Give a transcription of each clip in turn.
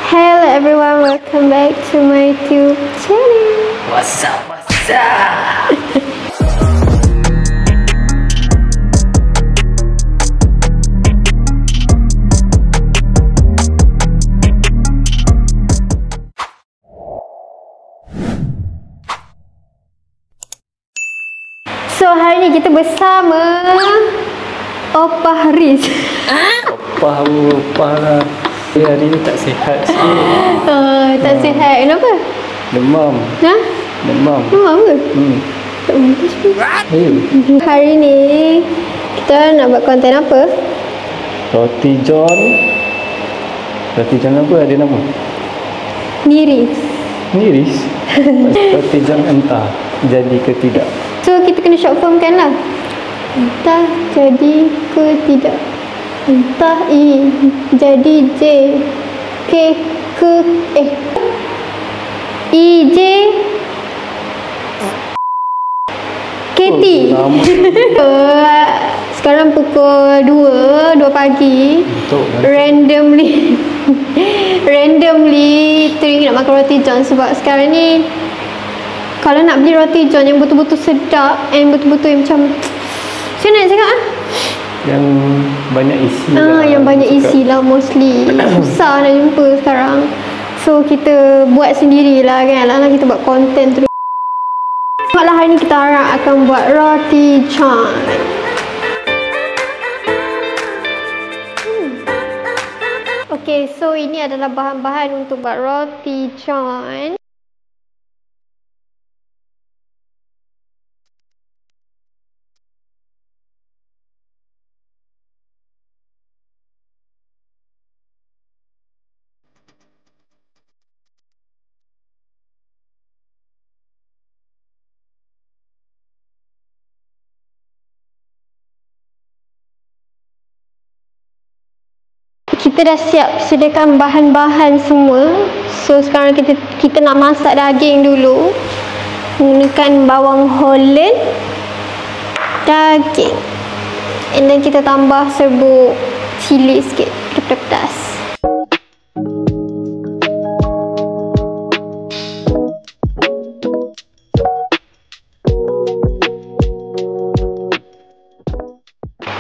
Hello everyone, welcome back to my YouTube channel. What's up, what's up? So hari ni kita bersama Opah Riz. Opah lah. Dia hari ni tak sihat sikit. Tak sihat, kenapa? Demam. Ha? Demam. Demam ke? Tak mampus pun. Ayo. Hari ni kita nak buat konten apa? Roti John. Roti John apa ada nama? Miris. Miris. Roti John entah jadi ke tidak. So kita kena short form kan lah. Entah jadi ke tidak. Entah I jadi J K ke I J KT. Sekarang pukul 2 pagi. Randomly teringin nak makan roti john sebab sekarang ni kalau nak beli roti john yang betul-betul sedap and betul-betul yang macam macam mana nak cakap yang banyak isi lah. Yang banyak isi lah mostly. Susah nak jumpa sekarang. So kita buat sendirilah kan. Lah kita buat konten terus. Malah hari ni kita harap akan buat roti john. Okay, so ini adalah bahan-bahan untuk buat roti john. Kita dah siap sediakan bahan-bahan semua. So sekarang kita nak masak daging dulu. Menggunakan bawang Holland, daging, and then kita tambah serbuk cili sikit, pedas.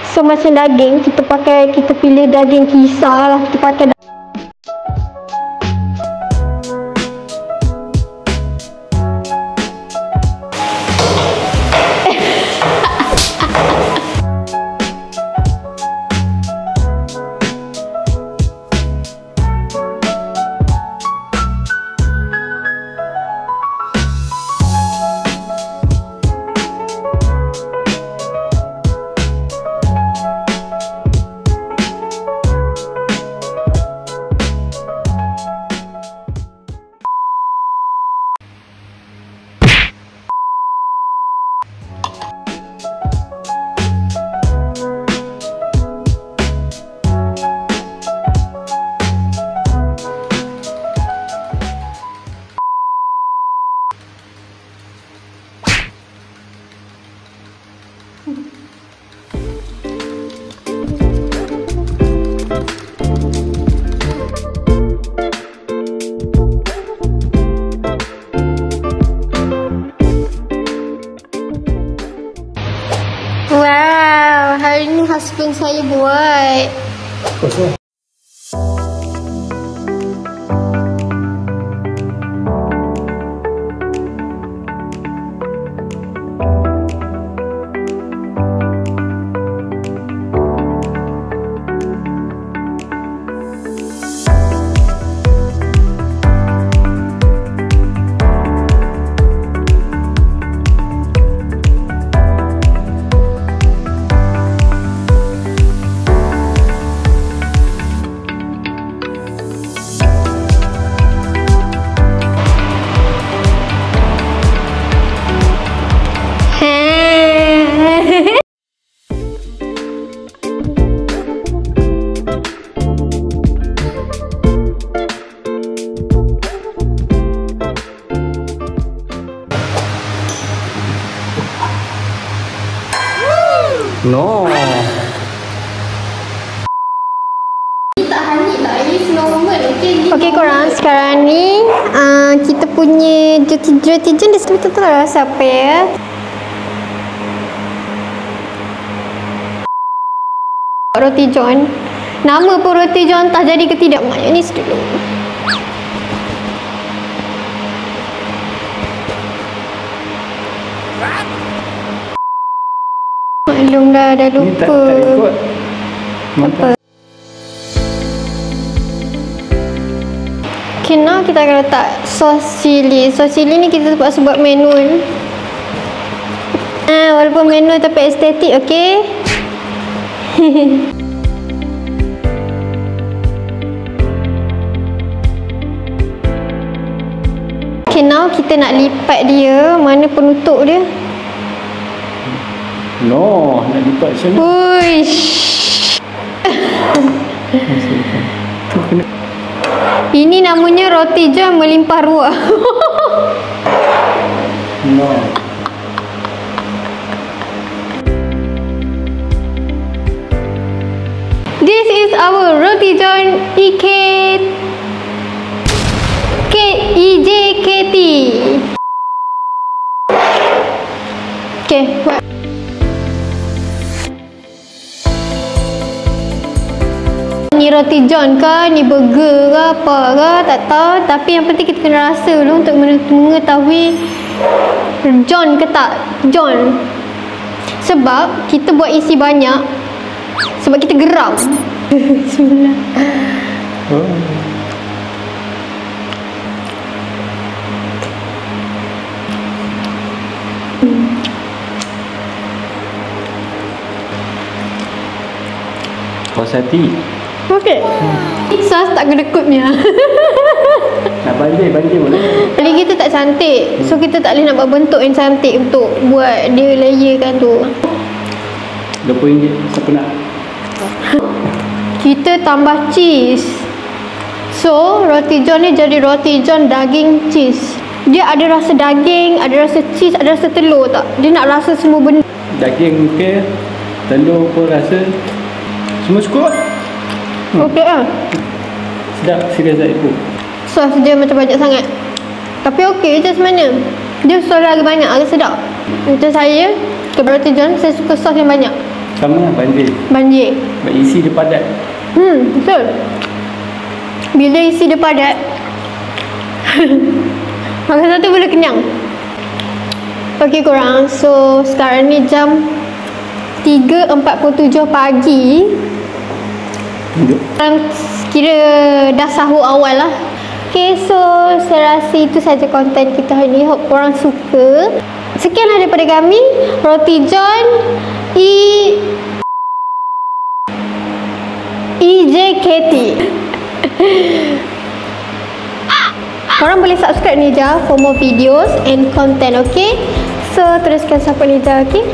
So macam daging, kita pilih daging kisar lah. Kita pakai wow, hari ni husband saya buat. Okay korang, sekarang ni kita punya roti john dia betul-betul rasa apa ya. Roti john, nama pun roti john, entah jadi ke tidak. Mayonis dulu. Maklum dah lupa. Ni tak ikut. Apa? Okay, now kita akan letak sos cili. Sos cili ni kita terpaksa buat manual. Walaupun manual tapi estetik, okay? Okay, now kita nak lipat dia. Mana penutup dia? No, nak lipat macam mana? Uish. Ini namanya roti john melimpah ruah. No. This is our roti john EJKT. Okay, buat. Ni roti john ke, ni burger ke apa ke, tak tahu. Tapi yang penting kita kena rasa dulu untuk mengetahui john ke tak john. Sebab kita buat isi banyak, sebab kita geram. Bismillah. Puas hati. Okey. Sos tak kedekutnya. Nak banjir boleh. Jadi kita tak cantik. So kita tak boleh nak buat bentuk yang cantik untuk buat dia layerkan tu. RM20. Siapa nak? Kita tambah cheese. So roti john ni jadi roti john daging cheese. Dia ada rasa daging, ada rasa cheese, ada rasa telur tak? Dia nak rasa semua benda. Daging okey. Telur pun rasa semua cukup. Okey lah. Sedap, serius tak ikut. Sos dia macam banyak sangat. Tapi okey je sebenarnya. Dia sos lagi banyak, agak sedap. Macam saya, ke roti john, saya suka sos yang banyak. Sama lah banjir. Sebab isi dia padat. Betul. Bila isi dia padat, makan satu boleh kenyang. Okey korang, so sekarang ni jam 3.47 pagi. Korang kira dah sahur awal lah. Okay, so saya rasa itu saja konten kita hari ni. Hope korang suka. Sekianlah daripada kami, roti john EJKT. Korang boleh subscribe Nija for more videos and content, okay? So teruskan support Nija, okay?